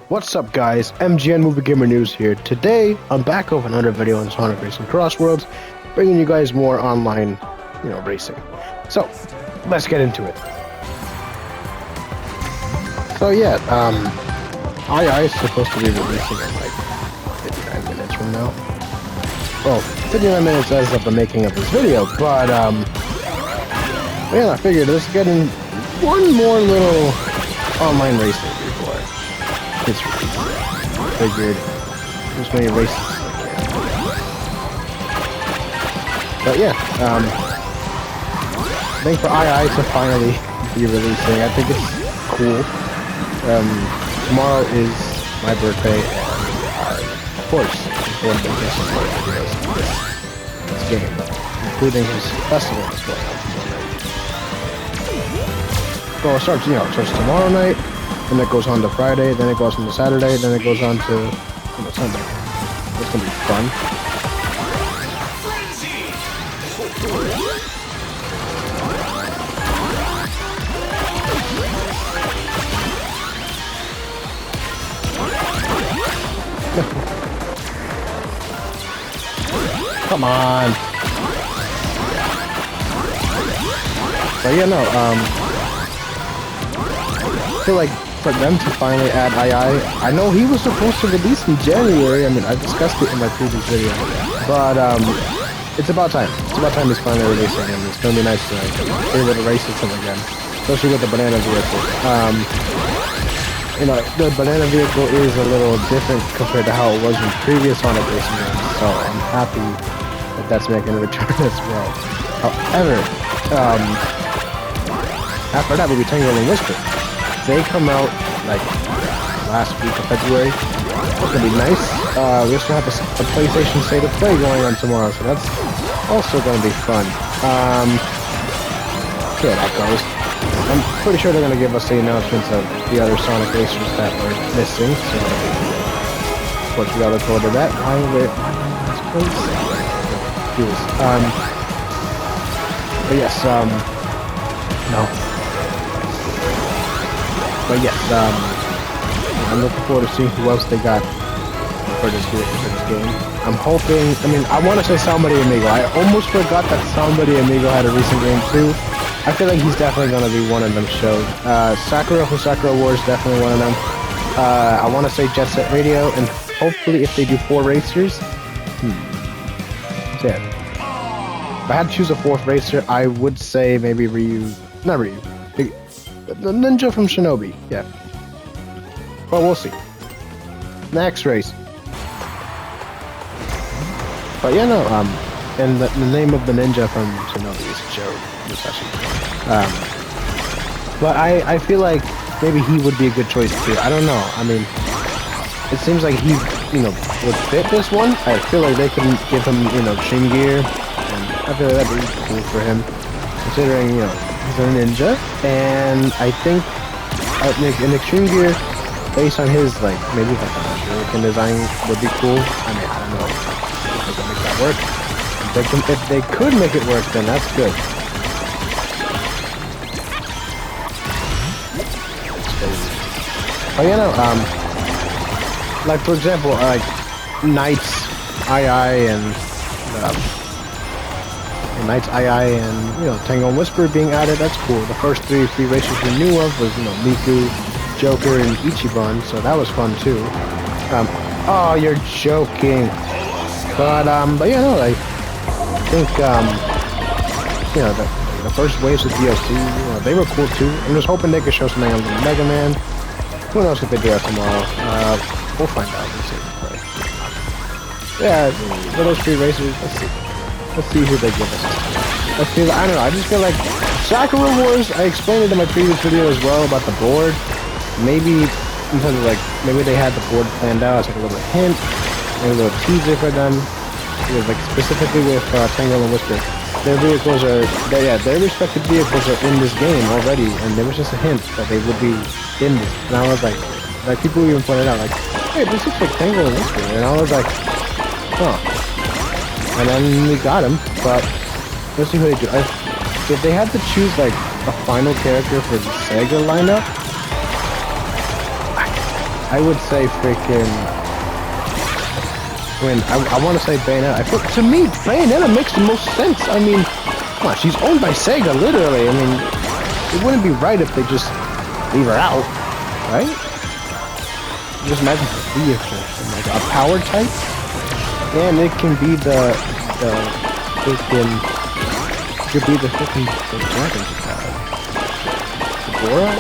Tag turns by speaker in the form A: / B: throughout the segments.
A: What's up guys, MGN Movie Gamer News here. Today, I'm back with another video on Sonic Racing CrossWorlds, bringing you guys more online, racing. So, let's get into it. So yeah, II is supposed to be releasing in like 59 minutes from now. Well, 59 minutes as of the making of this video, but yeah, I figured let's get in one more little online racing before it's released. Figured as many races as I can. But yeah, I think for II to finally be releasing, I think it's cool. Tomorrow is my birthday, and of course, important to support videos of this game, including his festival as well. So it starts, tomorrow night, then it goes on to Friday, then it goes on to Saturday, then it goes on to Sunday. It's gonna be fun. Come on. But yeah, no, I feel like for them to finally add II, I know he was supposed to release in January. I mean, I discussed it in my previous video, but it's about time. It's about time he's finally releasing him. It's gonna be nice to be able to race with him again, especially with the banana vehicle. The banana vehicle is a little different compared to how it was in previous Sonic Racing games, so I'm happy that that's making a return as well. However, after that will be Tangle and Whisper. They come out like last week of February. That's gonna be nice. We also have a PlayStation State of Play going on tomorrow, so that's also gonna be fun. See how that goes. I'm pretty sure they're gonna give us the announcements of the other Sonic racers that were missing. So, of course, we gotta look forward to that. Why last place? But yes, no. But yes, I'm looking forward to seeing who else they got for this game. I'm hoping, I want to say Somebody Amigo. I almost forgot that Somebody Amigo had a recent game too. I feel like he's definitely going to be one of them shows. Sakura from Sakura Wars, definitely one of them. I want to say Jet Set Radio, and hopefully if they do 4 racers, yeah. If I had to choose a 4th racer, I would say maybe not Ryu. The ninja from Shinobi, yeah. But we'll see. Next race. But yeah, no, and the name of the ninja from Shinobi is Joe Musashi. But I feel like maybe he would be a good choice too. I don't know. It seems like he, would fit this one. I feel like they can give him, Shin Gear, and I feel like that'd be cool for him, considering, he's a ninja, and I think an Extreme Gear based on his maybe a shuriken design would be cool. I don't know if they can make that work. If they could make it work, then that's good. But for example, Knight's II and Tango and Whisper being added, that's cool. The first 3 free racers we knew of was, Miku, Joker, and Ichiban, so that was fun too. Oh, you're joking. But I think, the first waves of DLC, they were cool too. I'm just hoping they could show something on the Mega Man. Who knows if they do that tomorrow? We'll find out. Yeah, for those 3 racers, let's see who they give us. I don't know, I just feel like Sakura Wars, I explained it in my previous video as well about the board. Maybe in terms of maybe they had the board planned out as a little hint, maybe a little teaser for them. It was specifically with Tangle and Whisper. Their vehicles are, their respective vehicles are in this game already, and there was just a hint that they would be in this. And I was like people even pointed out, hey, this looks like Tangle and Whisper, and I was like, huh. And then we got him, but let's see who they do. If they had to choose a final character for the Sega lineup, I would say freaking. I mean, I want to say Bayonetta. To me, Bayonetta makes the most sense. I mean, come on, she's owned by Sega, literally. I mean, it wouldn't be right if they just leave her out, right? Just imagine her vehicle, like a power type, and it can be the freaking. It could be the freaking dragon. Gamora?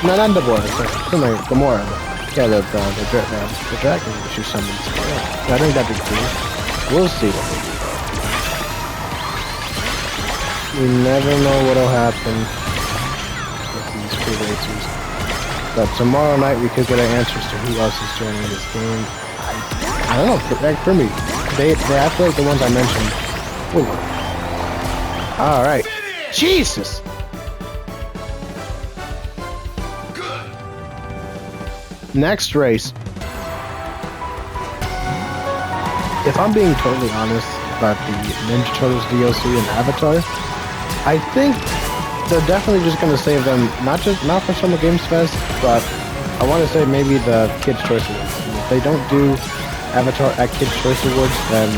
A: No, not Deborah. Sorry, Gamora. Yeah, the dragon that she summons. Yeah, I think that'd be cool. We'll see what they do. You never know what'll happen with these free racers. But tomorrow night we could get our answers to who else is joining this game. I don't know. For me, they act like the ones I mentioned. All right. Jesus. Next race. If I'm being totally honest about the Ninja Turtles DLC and Avatar, I think they're definitely just gonna save them, not for Summer Games Fest, but I want to say maybe the Kids' Choice Awards. If they don't do Avatar at Kids' Choice Awards, then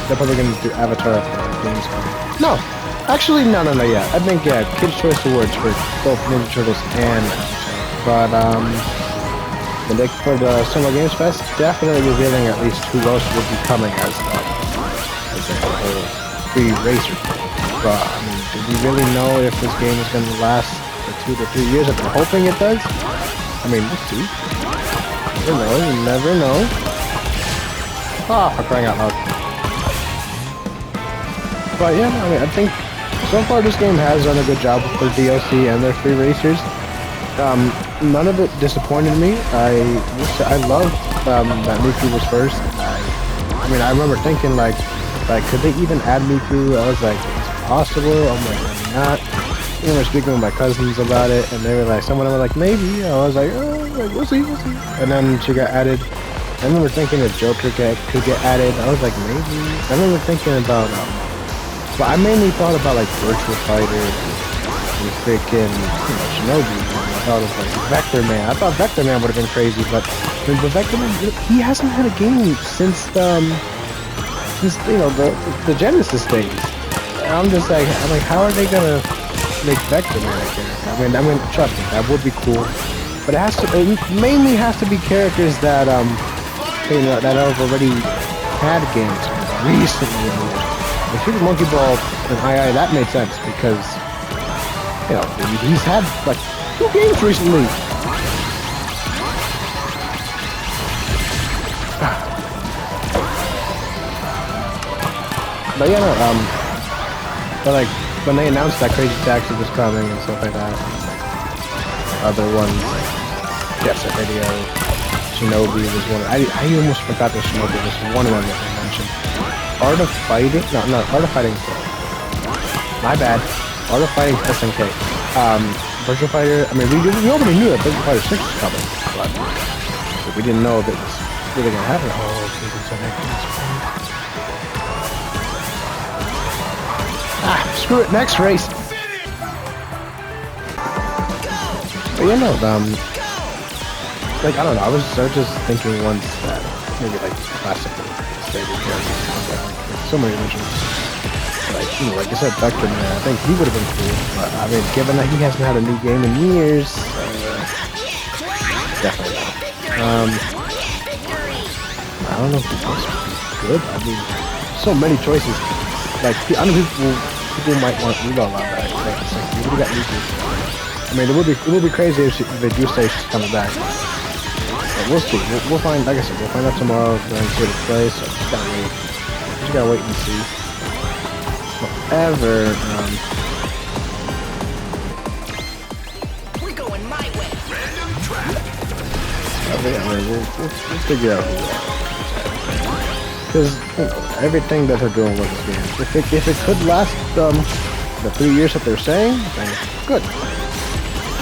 A: they're probably gonna do Avatar at the Gamescom. No, actually, no, yeah. I think Kids' Choice Awards for both Ninja Turtles and Avatar, but for the Summer Games Fest, definitely revealing at least who else will be coming as the whole free racer. But I mean, do we really know if this game is going to last for 2 to 3 years? If we're hoping it does, I mean, we'll see. You never know. Ah, for crying out loud. But yeah, I mean, I think so far this game has done a good job with their DLC and their free racers. None of it disappointed me. I loved that Miku was first. I mean, I remember thinking like, could they even add Miku? I was like, it's possible. I'm like, maybe not. I remember speaking with my cousins about it, and they were like, some of them were like, maybe. I was like, oh, like, we'll see. And then she got added. I remember thinking that Joker could get added. I was like, maybe. I remember thinking about, but I mainly thought about like Virtual Fighter and freaking Shinobi. I thought it was like Vector Man. I thought Vector Man would have been crazy, but Vector Man, he hasn't had a game since the Genesis days. I'm like, how are they gonna make Vector Man a character? I mean, trust me, that would be cool. But it mainly has to be characters that that have already had games recently. The Super Monkey Ball and II, that made sense because he's had like 2 games recently. But yeah, no, but like when they announced that Crazy Taxi was coming and stuff like that, other ones like Jet Set Radio, Shinobi was one. I almost forgot that Shinobi was one of them that they mentioned. Art of Fighting, no, Art of Fighting. My bad. Art of Fighting SNK. Virtual Fighter, I mean, we already knew that Virtual Fighter 6 was coming, but we didn't know that it was really going to happen. Oh, screw it, next race! But yeah, no, like, I don't know, I was just thinking once that maybe like classical stable characters, so many originals. Like I said, Vector Man, I think he would have been cool, but I mean, given that he hasn't had a new game in years, definitely not. I don't know if this was good. I mean, so many choices. Like, I know people might want Eva a lot, but it's like, you really got Miku. I mean, it would be crazy if they do say she's coming back. But we'll see. We'll find, like I said, we'll find out tomorrow when I see the play, so just gotta wait and see. However, we're going my way. Random trap. I mean, we'll figure out who we are. Because everything that they're doing with this game, if it could last the 3 years that they're saying, then good.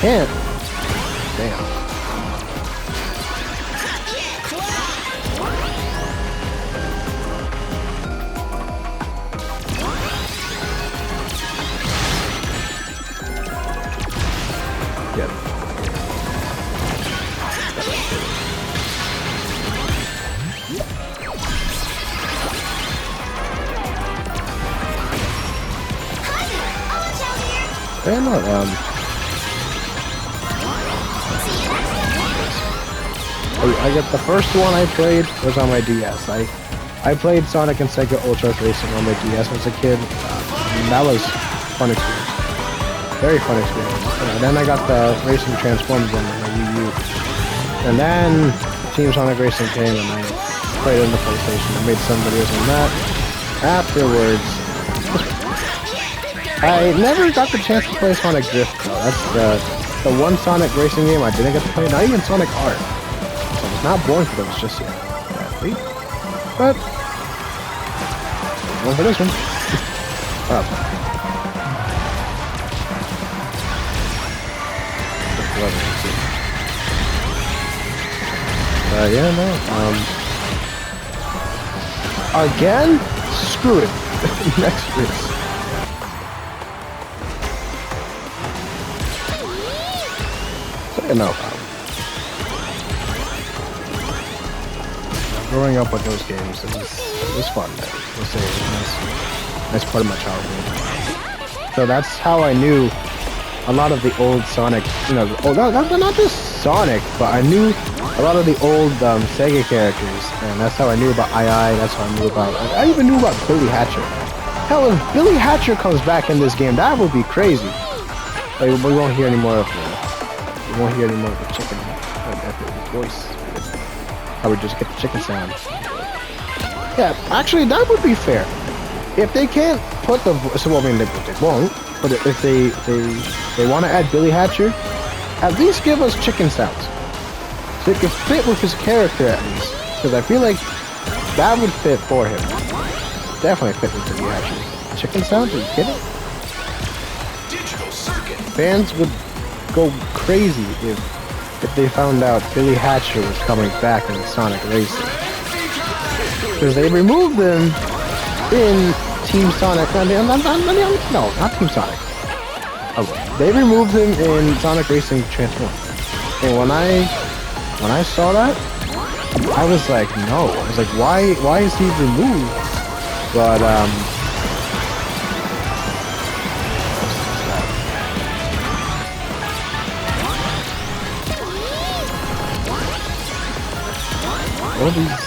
A: Can't. Damn. Yeah, no, I get the first one I played was on my DS. I played Sonic and Sega Ultra Racing on my DS as a kid. That was fun experience. Very fun experience. And then I got the Racing Transformers on my Wii U. And then Team Sonic Racing came and I played it on the PlayStation. I made some videos on that. Afterwards, I never got the chance to play Sonic Drift though. That's the one Sonic Racing game I didn't get to play. Not even Sonic Art. So I was not born for those just yet. Sadly. But going for this one. Yeah, no. Again? Screw it. Next race. So, no. Growing up with those games, it was fun. We'll say it was a nice part of my childhood. So that's how I knew a lot of the old Sonic, you know, not just Sonic, but I knew a lot of the old Sega characters, and that's how I knew about II, that's how I knew about, I even knew about Billy Hatcher. Hell, if Billy Hatcher comes back in this game, that would be crazy. Like, we won't hear any more of the, we won't hear any more of the chicken, voice. I would just get the chicken sound. Yeah, actually, that would be fair. If they can't put the voice, well, I mean, they won't, but if they want to add Billy Hatcher, at least give us chicken sounds. So it could fit with his character at least. Because I feel like that would fit for him. Definitely fit with Billy Hatcher. Chicken sounds? Are you kidding? Fans would go crazy if they found out Billy Hatcher was coming back in Sonic Racing. Because they removed him in Team Sonic. No, not Team Sonic. Oh, they removed him in Sonic Racing Transform. And when I saw that, I was like, no. I was like, why is he removed? But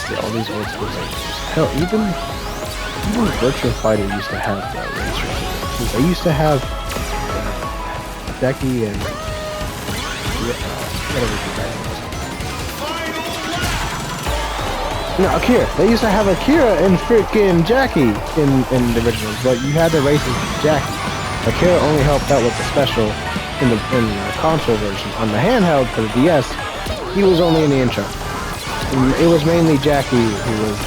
A: all these old school games. Hell, even Virtua Fighter used to have racers. They used to have Becky and whatever the guy was. No, Akira. They used to have Akira and freaking Jackie in the originals, but you had to race as Jackie. Akira only helped out with the special in the console version. On the handheld for the DS, he was only in the intro. It was mainly Jackie who was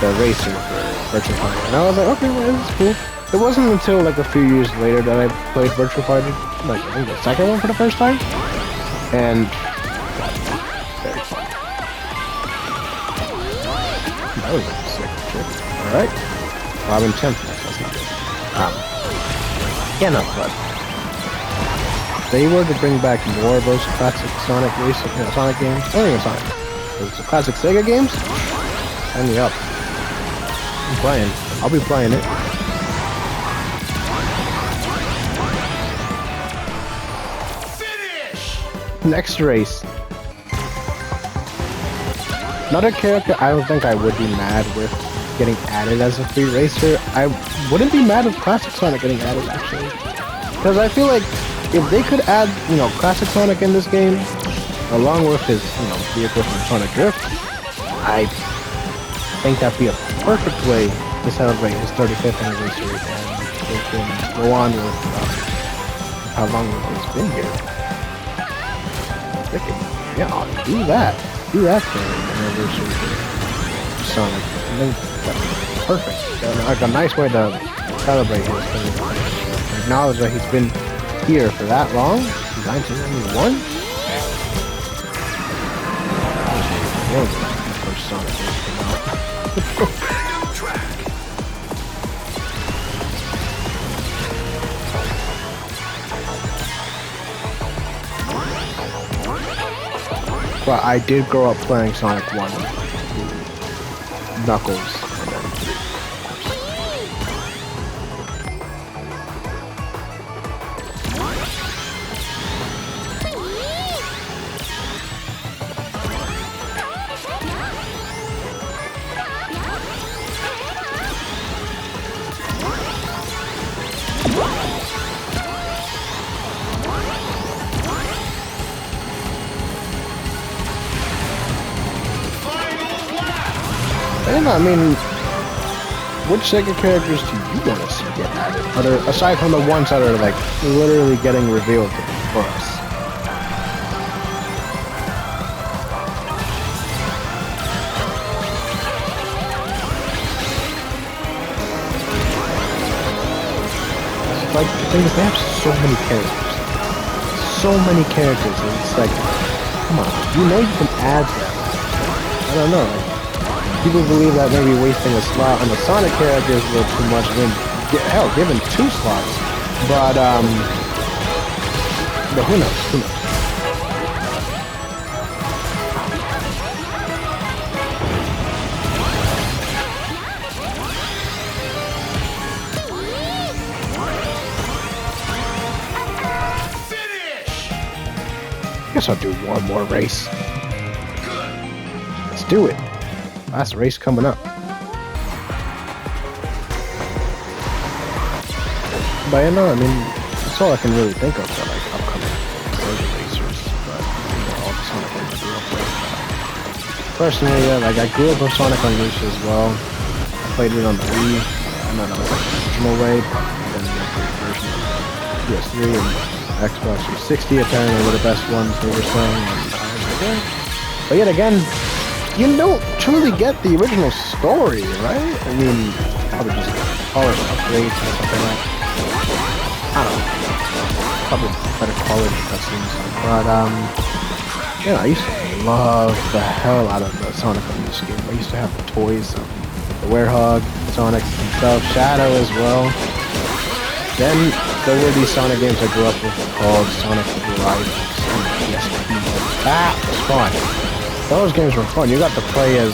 A: the racer for Virtua Fighter. And I was like, okay, well, this is cool. It wasn't until like a few years later that I played Virtua Fighter, like I think the second one for the first time. And very fun. That was a sick trip. Alright. Robin 10th, that's not good. Yeah, no, but if they were to bring back more of those classic Sonic racing, Sonic games, not even Sonic. Those classic Sega games? Sign me up. I'm playing. I'll be playing it. Finish! Next race. Another character I don't think I would be mad with getting added as a free racer. I wouldn't be mad with Classic Sonic getting added, actually. Because I feel like if they could add, Classic Sonic in this game, along with his, vehicle from Sonic Drift, I think that'd be a perfect way to celebrate his 35th anniversary, and they can go on with how long he's been here. Yeah, I'll do that. Do that for an anniversary for Sonic. I think that's perfect. Like a nice way to celebrate his 35th anniversary. Acknowledge that he's been here for that long, 1991. First Sonic came out. But I did grow up playing Sonic 1, Knuckles, and then 3, of course. yeah, I mean, which Sega characters do you want to see get added? Aside from the ones that are like literally getting revealed for us. Like, the thing is, they have so many characters. So many characters, and it's like, come on, you know you can add them. I don't know, like, people believe that maybe wasting a slot on the Sonic characters is a little too much. I mean, hell, given 2 slots. But who knows, who knows. Guess I'll do one more race. Let's do it. Last race coming up. But you know, I mean, that's all I can really think of for like upcoming Sega racers. But you know, all the Sonic games I grew up with. Personally, yeah, like I grew up with Sonic Unleashed as well. I played it on the Wii. I know that was like the original way, but then the upgraded version of PS3 and Xbox 360 apparently were the best ones they were saying. And I was like, yeah. But yet again, you don't truly get the original story, right? I mean, probably just polish upgrades or something like that. I don't know. Probably better quality cutscenes. But, yeah, I used to love the hell out of the Sonic Unleashed game. I used to have the toys, the Werehog, Sonic himself, Shadow as well. Then there were these Sonic games I grew up with called Sonic Rivals and PSP. That was fun. Those games were fun. You got to play as,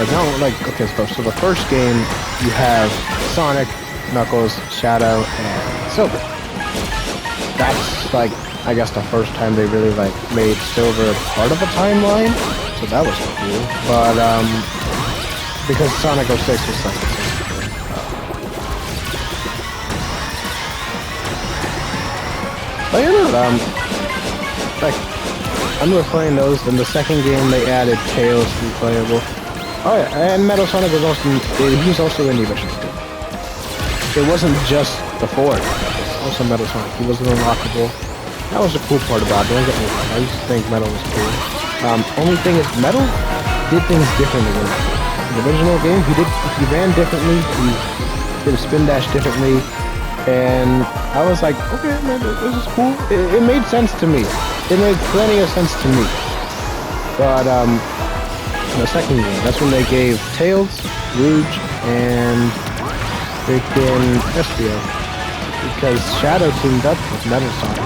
A: okay, so the first game you have Sonic, Knuckles, Shadow, and Silver. That's like, I guess the first time they really like made Silver part of a timeline, so that was cool. But because Sonic 06 was like, but you know, like, I remember playing those. In the second game, they added Tails to be playable. Oh yeah, and Metal Sonic was also, he was also in the original game. It wasn't just the Ford, it was also Metal Sonic. He wasn't unlockable. That was the cool part about it. Don't get me wrong, I used to think Metal was cool. Only thing is, Metal did things differently in the original game. He ran differently, he did a spin dash differently. And I was like, okay, man, this is cool. It made sense to me. It made plenty of sense to me. But the second game, that's when they gave Tails, Rouge, and freaking Espio, because Shadow teamed up with Metal Sonic.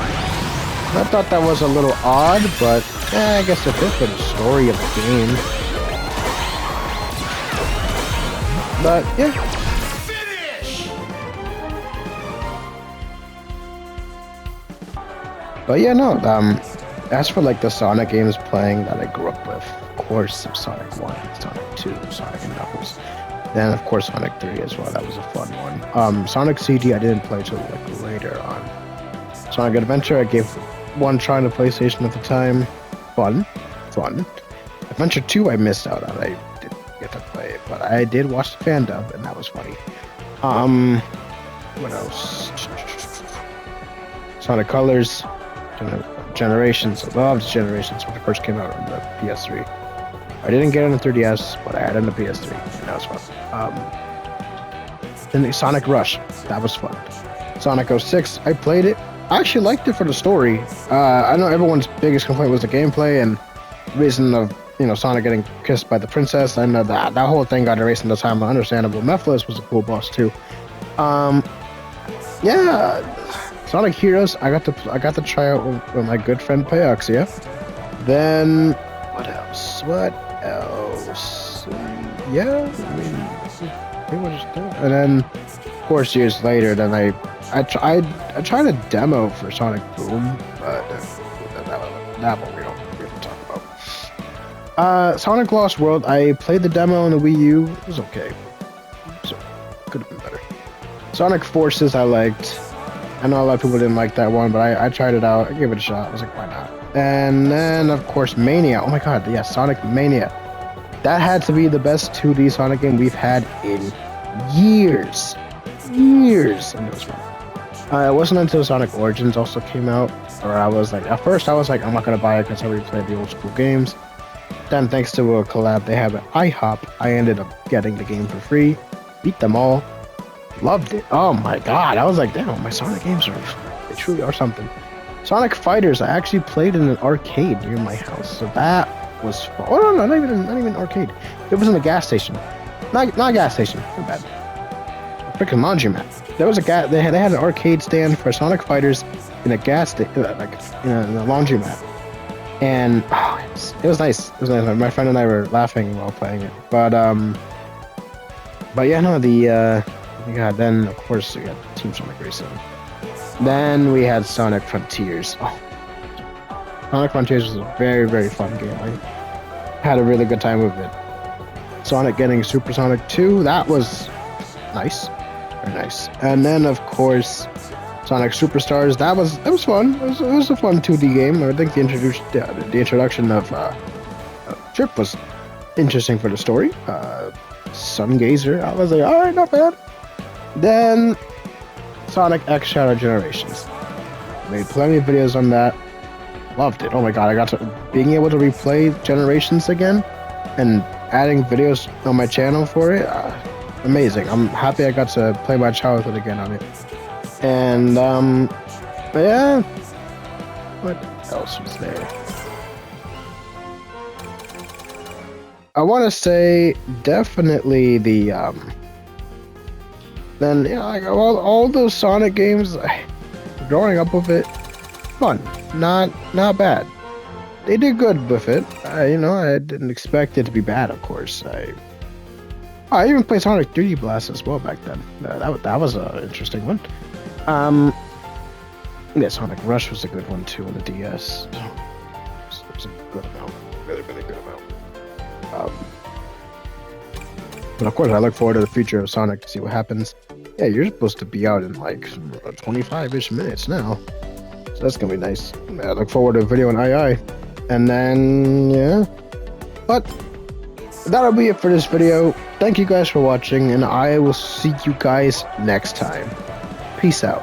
A: I thought that was a little odd, but I guess it fit for the story of the game. But yeah. But yeah, no, as for like the Sonic games playing that I grew up with, of course, Sonic 1, Sonic 2, Sonic and Knuckles, then of course Sonic 3 as well, that was a fun one. Sonic CD I didn't play till like later on. Sonic Adventure I gave one try on the PlayStation at the time. Fun. Adventure 2 I missed out on, I didn't get to play it, but I did watch the fan dub and that was funny. What else? Sonic Colors. Generations. I loved Generations when it first came out on the PS3. I didn't get it on the 3DS, but I had it on the PS3, and that was fun. Then Sonic Rush, that was fun. Sonic 06, I played it. I actually liked it for the story. I know everyone's biggest complaint was the gameplay and reason of, you know, Sonic getting kissed by the princess. I know that whole thing got erased in the time. Understandable. Mephiles was a cool boss too. Yeah. Sonic Heroes, I got to try out with my good friend Pyoxia. Then what else? Yeah, I mean, pretty much that. And then, of course, years later, then I tried a demo for Sonic Boom, but that one we don't really talk about. Sonic Lost World, I played the demo on the Wii U. It was okay. So could have been better. Sonic Forces, I liked. I know a lot of people didn't like that one, but I tried it out. I gave it a shot. I was like, why not? And then, of course, Mania. Oh my god, yeah, Sonic Mania. that had to be the best 2D Sonic game we've had in years. Years. And it was fun. It wasn't until Sonic Origins also came out, where I was like, at first I was like, I'm not gonna buy it because I already played the old school games. Then thanks to a collab they have at IHOP, I ended up getting the game for free, beat them all, loved it. Oh my god, I was like, damn, my Sonic games they truly are something. Sonic Fighters, I actually played in an arcade near my house, so that was fun. Oh no, not even arcade. It was in a gas station. Not a gas station, not bad. A freaking laundromat. There was they had an arcade stand for Sonic Fighters in a like in a laundromat, and it was nice. It was nice. My friend and I were laughing while playing it. But yeah, no, then of course we got Team Sonic Racing. Then we had Sonic Frontiers. Oh, Sonic Frontiers was a very, very fun game. I had a really good time with it. Sonic getting Super Sonic 2, that was nice. Very nice. And then, of course, Sonic Superstars. That was fun. It was a fun 2D game. I think the introduction of Trip was interesting for the story. Sun Gazer. I was like, all right, not bad. Then Sonic X Shadow Generations. Made plenty of videos on that. Loved it. Oh my god, I got to being able to replay Generations again and adding videos on my channel for it. Amazing. I'm happy I got to play my childhood again on it. And yeah, what else was there? I want to say definitely the then yeah, like all those Sonic games, growing up with it, fun, not bad. They did good with it. I didn't expect it to be bad. Of course, I even played Sonic 3D Blast as well back then. That was an interesting one. Yeah, Sonic Rush was a good one too on the DS. It was a good amount, really good amount. But of course, I look forward to the future of Sonic to see what happens. Yeah, you're supposed to be out in like 25-ish minutes now, so that's gonna be nice. I look forward to a video on II, and then yeah. But that'll be it for this video. Thank you guys for watching, and I will see you guys next time. Peace out.